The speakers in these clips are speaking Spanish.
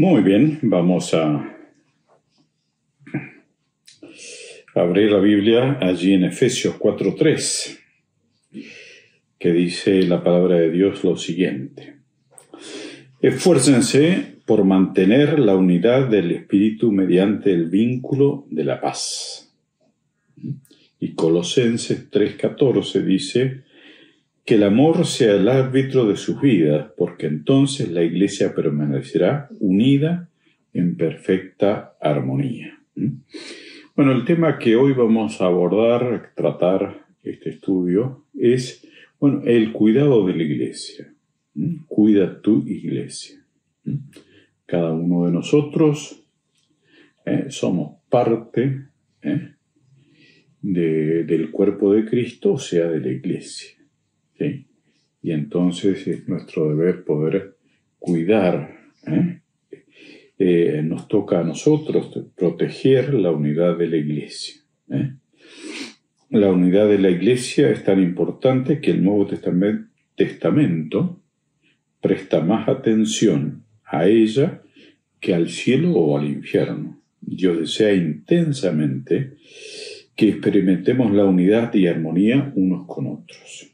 Muy bien, vamos a abrir la Biblia allí en Efesios 4:3, que dice la palabra de Dios lo siguiente: Esfuércense por mantener la unidad del Espíritu mediante el vínculo de la paz. Y Colosenses 3:14 dice que el amor sea el árbitro de sus vidas, porque entonces la Iglesia permanecerá unida en perfecta armonía. Bueno, el tema que hoy vamos a abordar, tratar este estudio, es el cuidado de la Iglesia. Cuida tu Iglesia. Cada uno de nosotros somos parte del cuerpo de Cristo, o sea, de la Iglesia. ¿Sí? Y entonces es nuestro deber poder cuidar. Nos toca a nosotros proteger la unidad de la Iglesia. La unidad de la Iglesia es tan importante que el Nuevo Testamento presta más atención a ella que al cielo o al infierno. Dios desea intensamente que experimentemos la unidad y armonía unos con otros.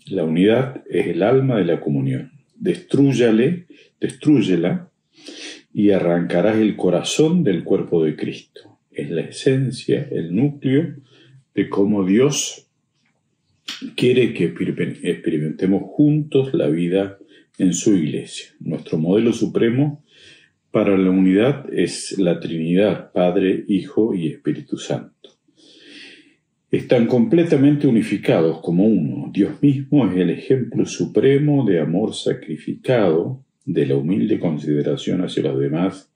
La unidad es el alma de la comunión. Destrúyela y arrancarás el corazón del cuerpo de Cristo. Es la esencia, el núcleo de cómo Dios quiere que experimentemos juntos la vida en su Iglesia. Nuestro modelo supremo para la unidad es la Trinidad, Padre, Hijo y Espíritu Santo. Están completamente unificados como uno. Dios mismo es el ejemplo supremo de amor sacrificado, de la humilde consideración hacia los demás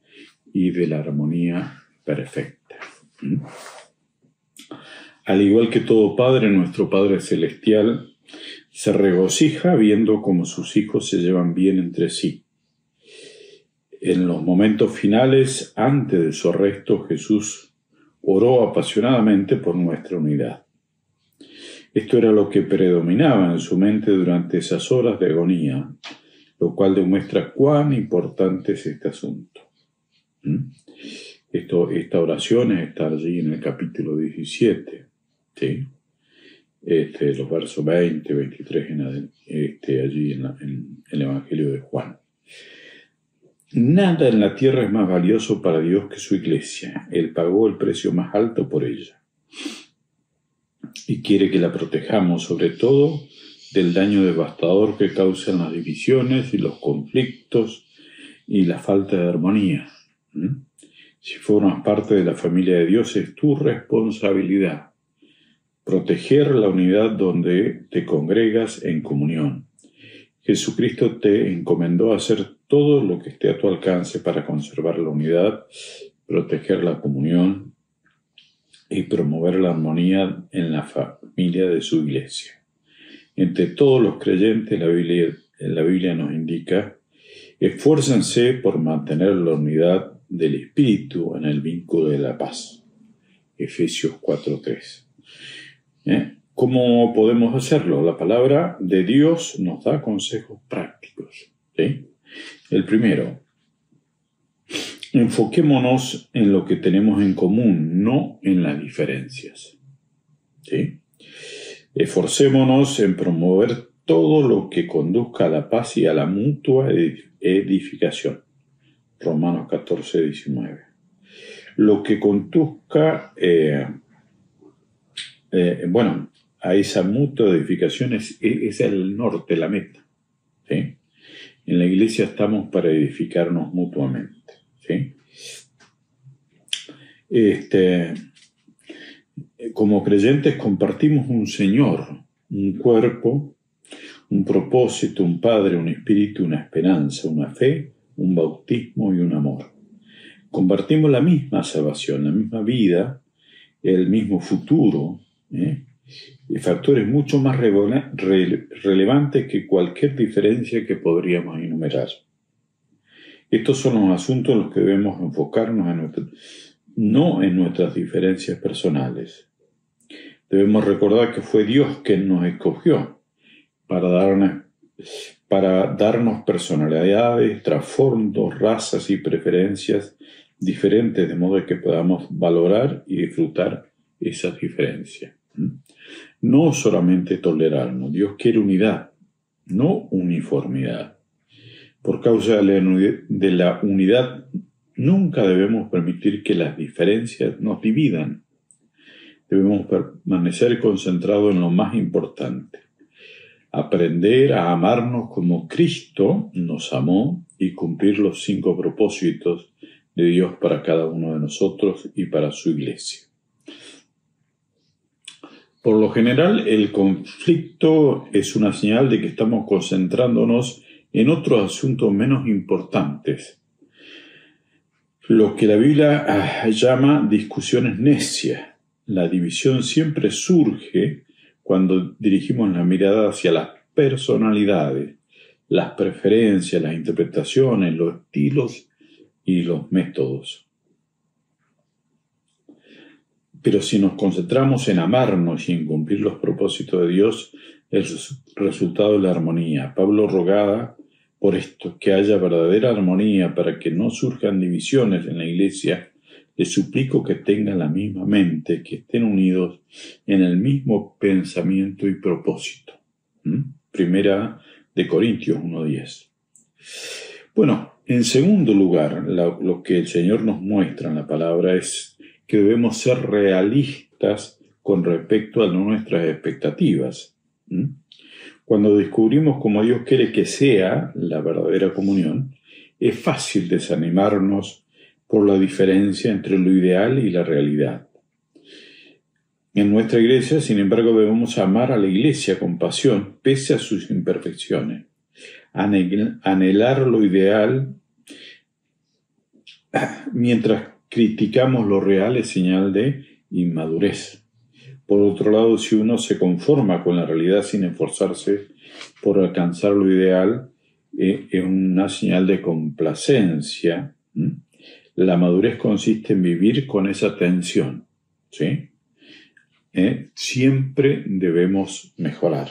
y de la armonía perfecta. Al igual que todo padre, nuestro Padre Celestial se regocija viendo cómo sus hijos se llevan bien entre sí. En los momentos finales, antes de su arresto, Jesús oró apasionadamente por nuestra unidad. Esto era lo que predominaba en su mente durante esas horas de agonía, lo cual demuestra cuán importante es este asunto. Esta oración está allí en el capítulo 17, ¿sí? Los versos 20, 23 allí en el Evangelio de Juan. Nada en la tierra es más valioso para Dios que su Iglesia. Él pagó el precio más alto por ella. Y quiere que la protejamos, sobre todo del daño devastador que causan las divisiones y los conflictos y la falta de armonía. Si formas parte de la familia de Dios, es tu responsabilidad proteger la unidad donde te congregas en comunión. Jesucristo te encomendó hacer todo lo que esté a tu alcance para conservar la unidad, proteger la comunión y promover la armonía en la familia de su Iglesia. Entre todos los creyentes, la Biblia nos indica: esfuércense por mantener la unidad del Espíritu en el vínculo de la paz. Efesios 4:3. ¿Cómo podemos hacerlo? La palabra de Dios nos da consejos prácticos. ¿Sí? El primero: enfoquémonos en lo que tenemos en común, no en las diferencias. ¿Sí? Esforcémonos en promover todo lo que conduzca a la paz y a la mutua edificación. Romanos 14:19. Lo que conduzca a esa mutua edificación es el norte, la meta. ¿Sí? En la Iglesia estamos para edificarnos mutuamente. ¿Sí? Como creyentes compartimos un Señor, un cuerpo, un propósito, un Padre, un Espíritu, una esperanza, una fe, un bautismo y un amor. Compartimos la misma salvación, la misma vida, el mismo futuro, factores mucho más relevantes que cualquier diferencia que podríamos enumerar. Estos son los asuntos en los que debemos enfocarnos, no en nuestras diferencias personales. Debemos recordar que fue Dios quien nos escogió para para darnos personalidades, trasfondos, razas y preferencias diferentes, de modo que podamos valorar y disfrutar esas diferencias. No solamente tolerarnos, Dios quiere unidad, no uniformidad. Por causa de la unidad, nunca debemos permitir que las diferencias nos dividan. Debemos permanecer concentrados en lo más importante. Aprender a amarnos como Cristo nos amó y cumplir los 5 propósitos de Dios para cada uno de nosotros y para su iglesia. Por lo general, el conflicto es una señal de que estamos concentrándonos en otros asuntos menos importantes, lo que la Biblia llama discusiones necias. La división siempre surge cuando dirigimos la mirada hacia las personalidades, las preferencias, las interpretaciones, los estilos y los métodos. Pero si nos concentramos en amarnos y en cumplir los propósitos de Dios, el resultado es la armonía. Pablo rogaba por esto, que haya verdadera armonía para que no surjan divisiones en la iglesia. Les suplico que tengan la misma mente, que estén unidos en el mismo pensamiento y propósito. Primera de Corintios 1:10. Bueno, en segundo lugar, lo que el Señor nos muestra en la palabra es que debemos ser realistas con respecto a nuestras expectativas. Cuando descubrimos cómo Dios quiere que sea la verdadera comunión, es fácil desanimarnos por la diferencia entre lo ideal y la realidad. En nuestra iglesia, sin embargo, debemos amar a la iglesia con pasión, pese a sus imperfecciones. Anhelar lo ideal mientras criticamos lo real es señal de inmadurez. Por otro lado, si uno se conforma con la realidad sin esforzarse por alcanzar lo ideal, es una señal de complacencia. La madurez consiste en vivir con esa tensión, ¿sí? Siempre debemos mejorar.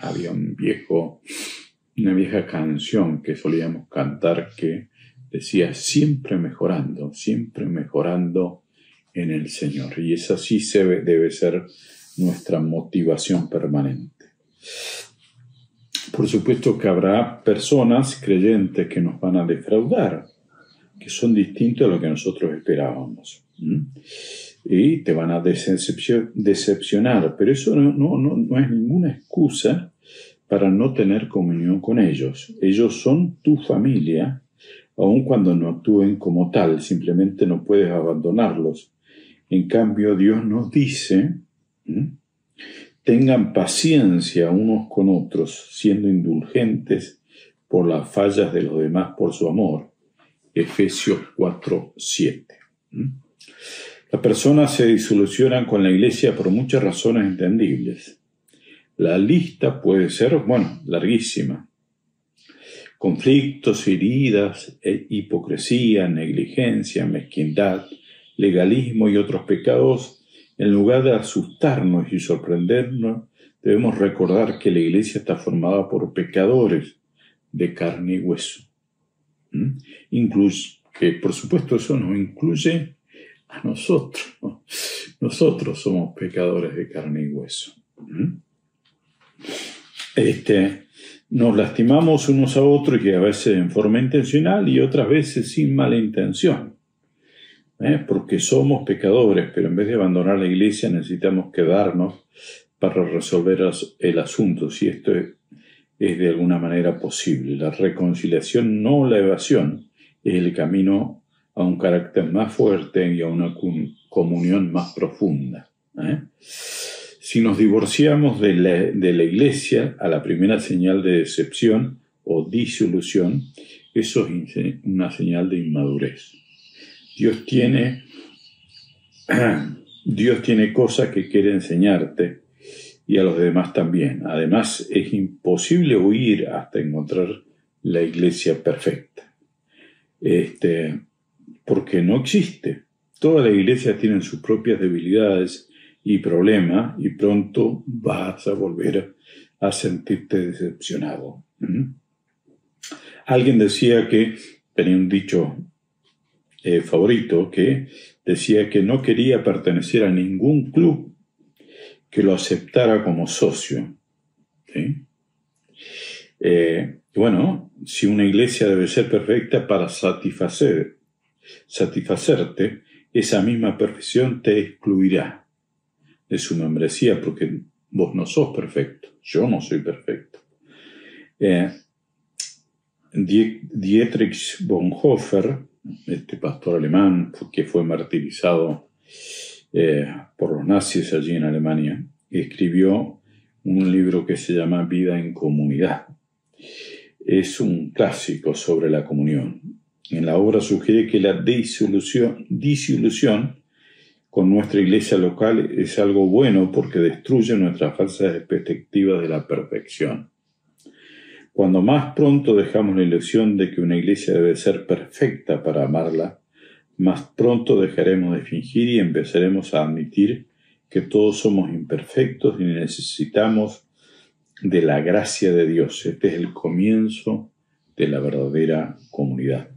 Había una vieja canción que solíamos cantar que decía siempre mejorando en el Señor. Y esa sí debe ser nuestra motivación permanente. Por supuesto que habrá personas creyentes que nos van a defraudar, que son distintos a lo que nosotros esperábamos. Y te van a decepcionar, pero eso no es ninguna excusa para no tener comunión con ellos. Ellos son tu familia, aun cuando no actúen como tal, simplemente no puedes abandonarlos. En cambio, Dios nos dice, tengan paciencia unos con otros, siendo indulgentes por las fallas de los demás por su amor. Efesios 4:7. Las personas se desilusionan con la iglesia por muchas razones entendibles. La lista puede ser, larguísima. Conflictos, heridas, hipocresía, negligencia, mezquindad, legalismo y otros pecados. En lugar de asustarnos y sorprendernos, debemos recordar que la iglesia está formada por pecadores de carne y hueso. Que por supuesto eso nos incluye a nosotros. Nosotros somos pecadores de carne y hueso. Nos lastimamos unos a otros, y a veces en forma intencional y otras veces sin mala intención. Porque somos pecadores, pero en vez de abandonar la iglesia necesitamos quedarnos para resolver el asunto, si esto es de alguna manera posible. La reconciliación, no la evasión, es el camino a un carácter más fuerte y a una comunión más profunda. Si nos divorciamos de la iglesia a la primera señal de decepción o disolución, eso es una señal de inmadurez. Dios tiene cosas que quiere enseñarte y a los demás también. Además, es imposible huir hasta encontrar la iglesia perfecta. Porque no existe. Toda la iglesia tiene sus propias debilidades y problemas, y pronto vas a volver a sentirte decepcionado. Alguien decía que, tenía un dicho favorito, que decía que no quería pertenecer a ningún club que lo aceptara como socio. ¿Sí? Bueno, si una iglesia debe ser perfecta para satisfacerte, esa misma perfección te excluirá de su membresía porque vos no sos perfecto, yo no soy perfecto. Dietrich Bonhoeffer, este pastor alemán que fue martirizado por los nazis allí en Alemania, escribió un libro que se llama Vida en Comunidad. Es un clásico sobre la comunión. En la obra sugiere que la disolución con nuestra iglesia local es algo bueno porque destruye nuestras falsas expectativas de la perfección. Cuando más pronto dejamos la ilusión de que una iglesia debe ser perfecta para amarla, más pronto dejaremos de fingir y empezaremos a admitir que todos somos imperfectos y necesitamos de la gracia de Dios. Este es el comienzo de la verdadera comunidad.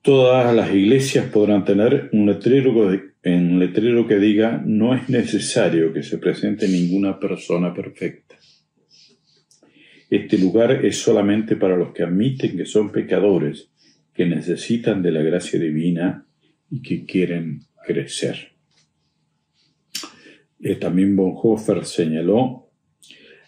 Todas las iglesias podrán tener un letrero que diga: no es necesario que se presente ninguna persona perfecta. Este lugar es solamente para los que admiten que son pecadores, que necesitan de la gracia divina y que quieren crecer. También Bonhoeffer señaló: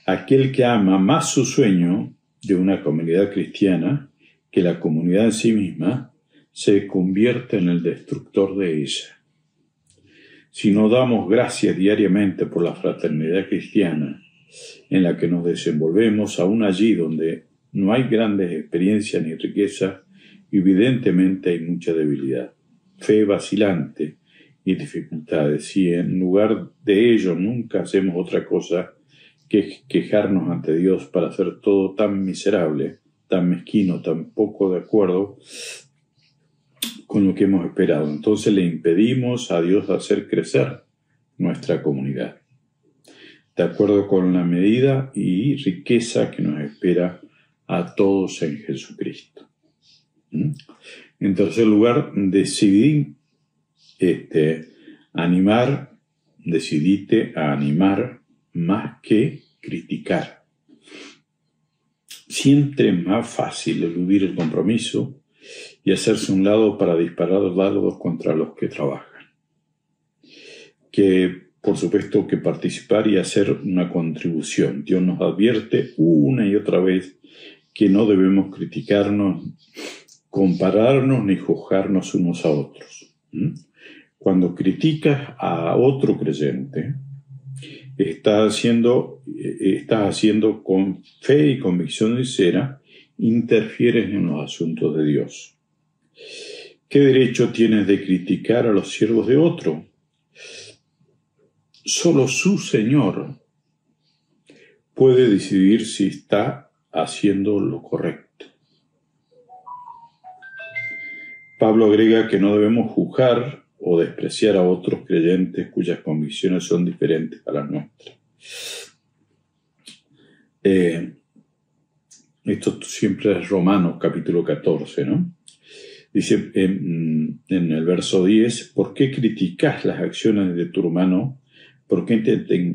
aquel que ama más su sueño de una comunidad cristiana que la comunidad en sí misma, se convierte en el destructor de ella. Si no damos gracias diariamente por la fraternidad cristiana en la que nos desenvolvemos, aún allí donde no hay grandes experiencias ni riqueza, evidentemente hay mucha debilidad, fe vacilante y dificultades. Si en lugar de ello nunca hacemos otra cosa que quejarnos ante Dios para hacer todo tan miserable, tan mezquino, tan poco de acuerdo con lo que hemos esperado, entonces le impedimos a Dios hacer crecer nuestra comunidad, de acuerdo con la medida y riqueza que nos espera a todos en Jesucristo. En tercer lugar, decidite a animar más que criticar. Siempre es más fácil eludir el compromiso y hacerse un lado para disparar dardos contra los que trabajan, que por supuesto que participar y hacer una contribución. Dios nos advierte una y otra vez que no debemos criticarnos, compararnos ni juzgarnos unos a otros. Cuando criticas a otro creyente, estás haciendo con fe y convicción sincera, interfieres en los asuntos de Dios. ¿Qué derecho tienes de criticar a los siervos de otro? Solo su Señor puede decidir si está haciendo lo correcto. Pablo agrega que no debemos juzgar o despreciar a otros creyentes cuyas convicciones son diferentes a las nuestras. Esto siempre es Romanos capítulo 14, ¿no? Dice en el verso 10, ¿por qué criticas las acciones de tu hermano? ¿Por qué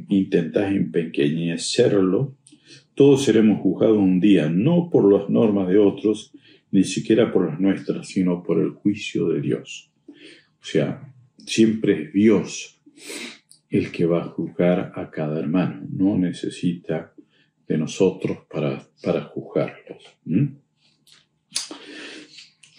intentas empequeñecerlo? Todos seremos juzgados un día, no por las normas de otros, ni siquiera por las nuestras, sino por el juicio de Dios. O sea, siempre es Dios el que va a juzgar a cada hermano. No necesita de nosotros para juzgarlos.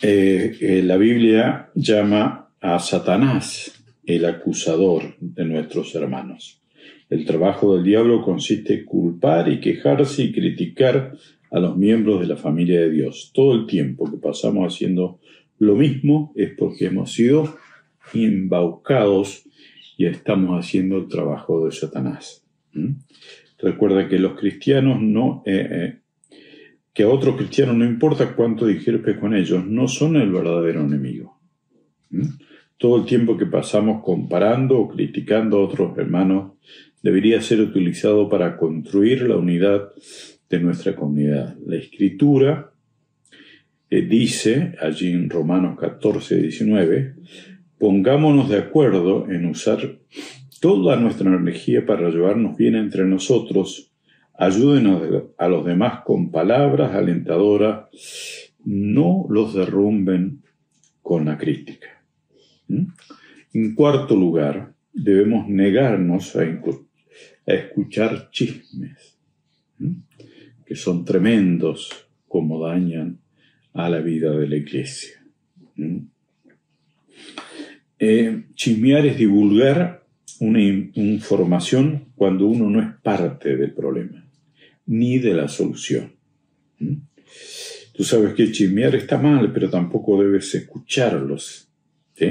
La Biblia llama a Satanás el acusador de nuestros hermanos. El trabajo del diablo consiste en culpar y quejarse y criticar a los miembros de la familia de Dios. Todo el tiempo que pasamos haciendo lo mismo es porque hemos sido embaucados y estamos haciendo el trabajo de Satanás. Recuerda que los cristianos que a otros cristianos no importa cuánto discrepes con ellos, no son el verdadero enemigo. Todo el tiempo que pasamos comparando o criticando a otros hermanos debería ser utilizado para construir la unidad de nuestra comunidad. La Escritura dice, allí en Romanos 14:19, pongámonos de acuerdo en usar toda nuestra energía para llevarnos bien entre nosotros. Ayúdenos a los demás con palabras alentadoras. No los derrumben con la crítica. En cuarto lugar, debemos negarnos a escuchar chismes, que son tremendos como dañan a la vida de la iglesia. Chismear es divulgar una información cuando uno no es parte del problema, ni de la solución. Tú sabes que chismear está mal, pero tampoco debes escucharlos. ¿Sí?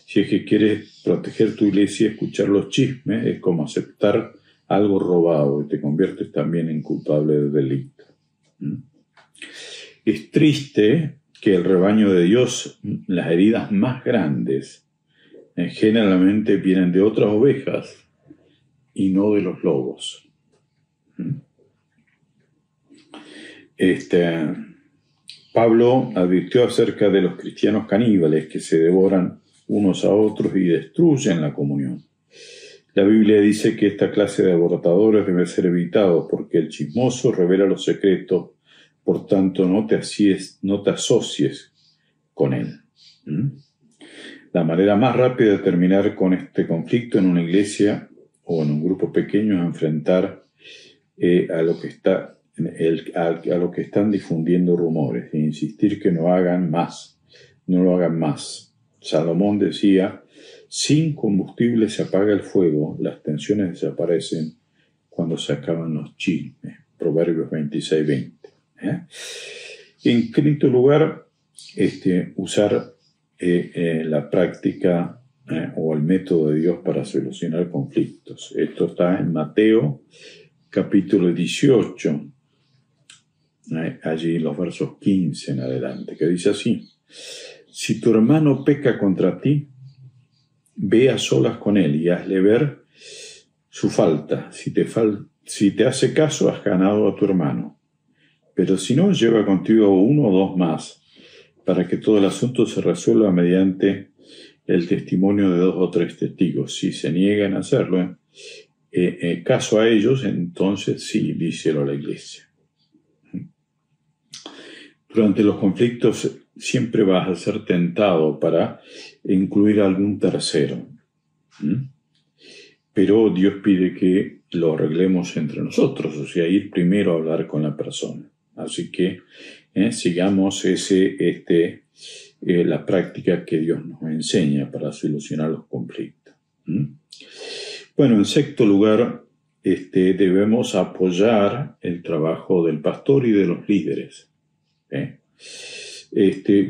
Si es que quieres proteger tu iglesia, escuchar los chismes es como aceptar algo robado y te conviertes también en culpable de delito. Es triste que el rebaño de Dios, las heridas más grandes, generalmente vienen de otras ovejas y no de los lobos. Pablo advirtió acerca de los cristianos caníbales que se devoran unos a otros y destruyen la comunión. La Biblia dice que esta clase de abortadores debe ser evitado porque el chismoso revela los secretos, por tanto no te asocies con él. La manera más rápida de terminar con este conflicto en una iglesia o en un grupo pequeño es enfrentar a lo que están difundiendo rumores e insistir que no lo hagan más. Salomón decía: sin combustible se apaga el fuego, las tensiones desaparecen cuando se acaban los chismes. Proverbios 26:20. En quinto lugar, usar la práctica o el método de Dios para solucionar conflictos. Esto está en Mateo capítulo 18, allí los versos 15 en adelante, que dice así: si tu hermano peca contra ti, ve a solas con él y hazle ver su falta. Si te hace caso, has ganado a tu hermano. Pero si no, lleva contigo uno o dos más, para que todo el asunto se resuelva mediante el testimonio de 2 o 3 testigos. Si se niegan a hacerlo, caso a ellos, entonces sí, díselo a la iglesia. Durante los conflictos siempre vas a ser tentado para incluir a algún tercero. Pero Dios pide que lo arreglemos entre nosotros, o sea, ir primero a hablar con la persona. Así que sigamos la práctica que Dios nos enseña para solucionar los conflictos. Bueno, en sexto lugar, debemos apoyar el trabajo del pastor y de los líderes,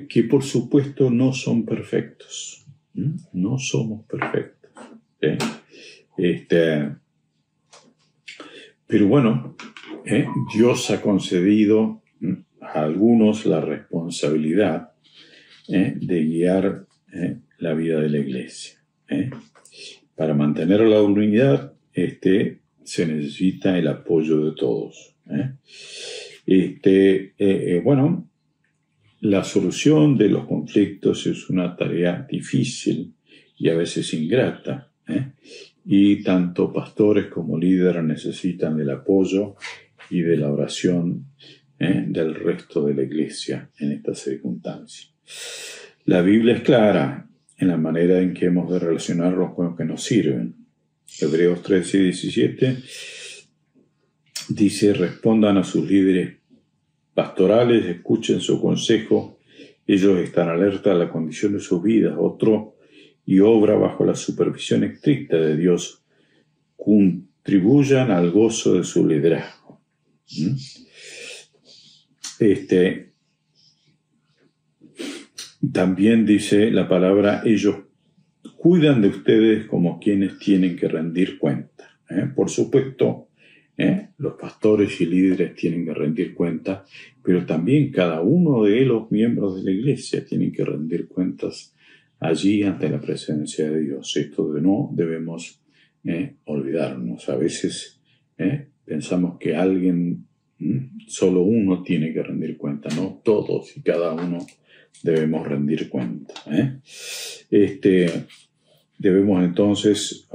que por supuesto no son perfectos. No somos perfectos. Pero bueno, Dios ha concedido a algunos la responsabilidad de guiar la vida de la iglesia. Para mantener la unidad se necesita el apoyo de todos. Bueno, la solución de los conflictos es una tarea difícil y a veces ingrata. Y tanto pastores como líderes necesitan del apoyo y de la oración del resto de la iglesia en estas circunstancias. La Biblia es clara en la manera en que hemos de relacionarnos con los que nos sirven. Hebreos 13:17 dice: respondan a sus líderes pastorales, escuchen su consejo, ellos están alerta a la condición de sus vidas. Otro y obra bajo la supervisión estricta de Dios, contribuyan al gozo de su liderazgo. También dice la palabra: ellos cuidan de ustedes como quienes tienen que rendir cuenta. Por supuesto, los pastores y líderes tienen que rendir cuenta, pero también cada uno de los miembros de la iglesia tienen que rendir cuentas allí ante la presencia de Dios. Esto no debemos olvidarnos. A veces pensamos que alguien Solo uno tiene que rendir cuenta, no todos y cada uno debemos rendir cuenta. Debemos entonces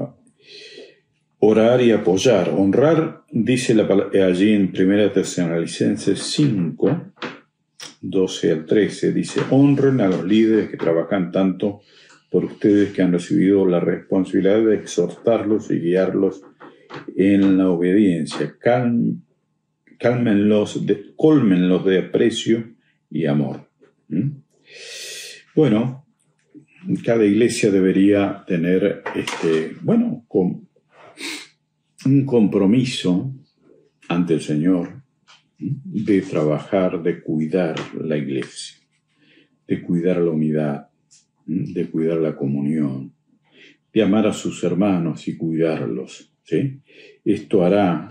orar y apoyar. Honrar, dice allí en 1 Tesalonicenses 5, 12 al 13, dice: honren a los líderes que trabajan tanto por ustedes, que han recibido la responsabilidad de exhortarlos y guiarlos en la obediencia. Cólmenlos de aprecio y amor. Bueno, cada iglesia debería tener un compromiso ante el Señor de trabajar, de cuidar la iglesia, de cuidar la unidad, de cuidar la comunión, de amar a sus hermanos y cuidarlos, ¿sí? Esto hará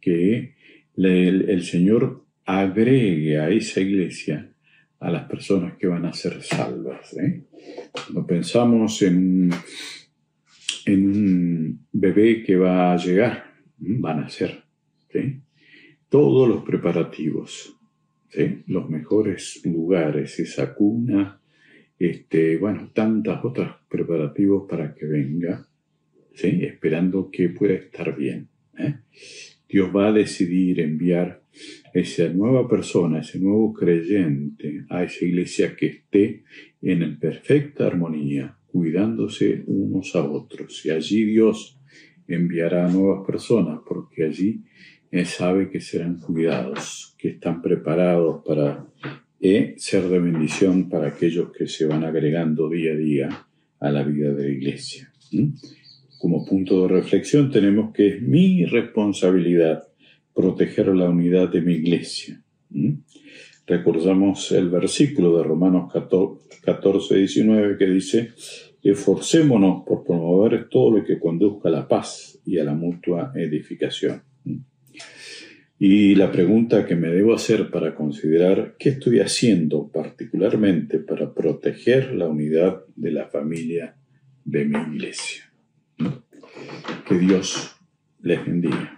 que el Señor agregue a esa iglesia a las personas que van a ser salvas. Cuando pensamos en un bebé que va a llegar, va a nacer, ¿sí? Todos los preparativos, ¿sí? Los mejores lugares, esa cuna, tantas otros preparativos para que venga, ¿sí? Esperando que pueda estar bien. Dios va a decidir enviar esa nueva persona, ese nuevo creyente a esa iglesia que esté en perfecta armonía, cuidándose unos a otros. Y allí Dios enviará a nuevas personas, porque allí sabe que serán cuidados, que están preparados para ser de bendición para aquellos que se van agregando día a día a la vida de la iglesia. Como punto de reflexión tenemos que es mi responsabilidad proteger la unidad de mi iglesia. Recordamos el versículo de Romanos 14, 19 que dice: esforcémonos por promover todo lo que conduzca a la paz y a la mutua edificación. Y la pregunta que me debo hacer para considerar qué estoy haciendo particularmente para proteger la unidad de la familia de mi iglesia. Que Dios les bendiga.